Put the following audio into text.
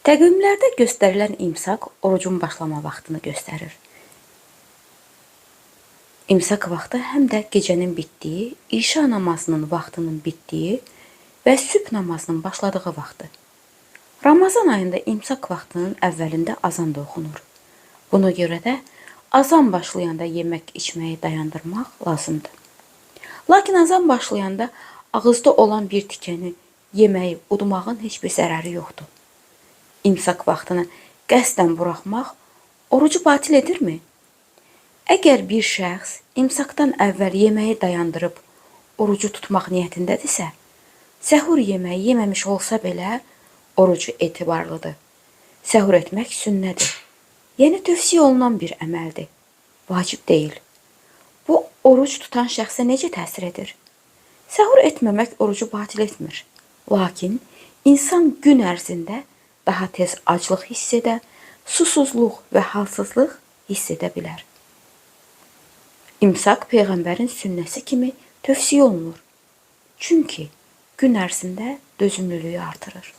Təqvimlərdə göstərilən imsak orucun başlama vaxtını göstərir. İmsak vaxtı həm də gecənin bitdiyi, işa namazının vaxtının bitdiyi və sübh namazının başladığı vaxtı. Ramazan ayında imsak vaxtının əvvəlində azan da oxunur. Buna görə də azan başlayanda yemək içməyi dayandırmaq lazımdır. Lakin azan başlayanda ağızda olan bir tikəni yeməyi udmağın heç bir zərəri yoxdur. İmsak vaxtını qəsdən buraxmaq orucu batil edirmi? Əgər bir şəxs imsakdan əvvəl yeməyi dayandırıb orucu tutmaq niyyətindədirsə, səhur yeməyi yeməmiş olsa belə orucu etibarlıdır. Səhur etmək sünnədir. Yəni tövsiyə olunan bir əməldir. Vacib deyil. Bu, oruc tutan şəxsə necə təsir edir? Səhur etməmək orucu batil etmir. Lakin insan gün ərzində daha tez aclıq hiss edə, susuzluq və halsızlıq hiss edə bilər. İmsak Peyğəmbərin sünnəsi kimi tövsiyə olunur. Çünki gün ərzində dözümlülüyü artırır.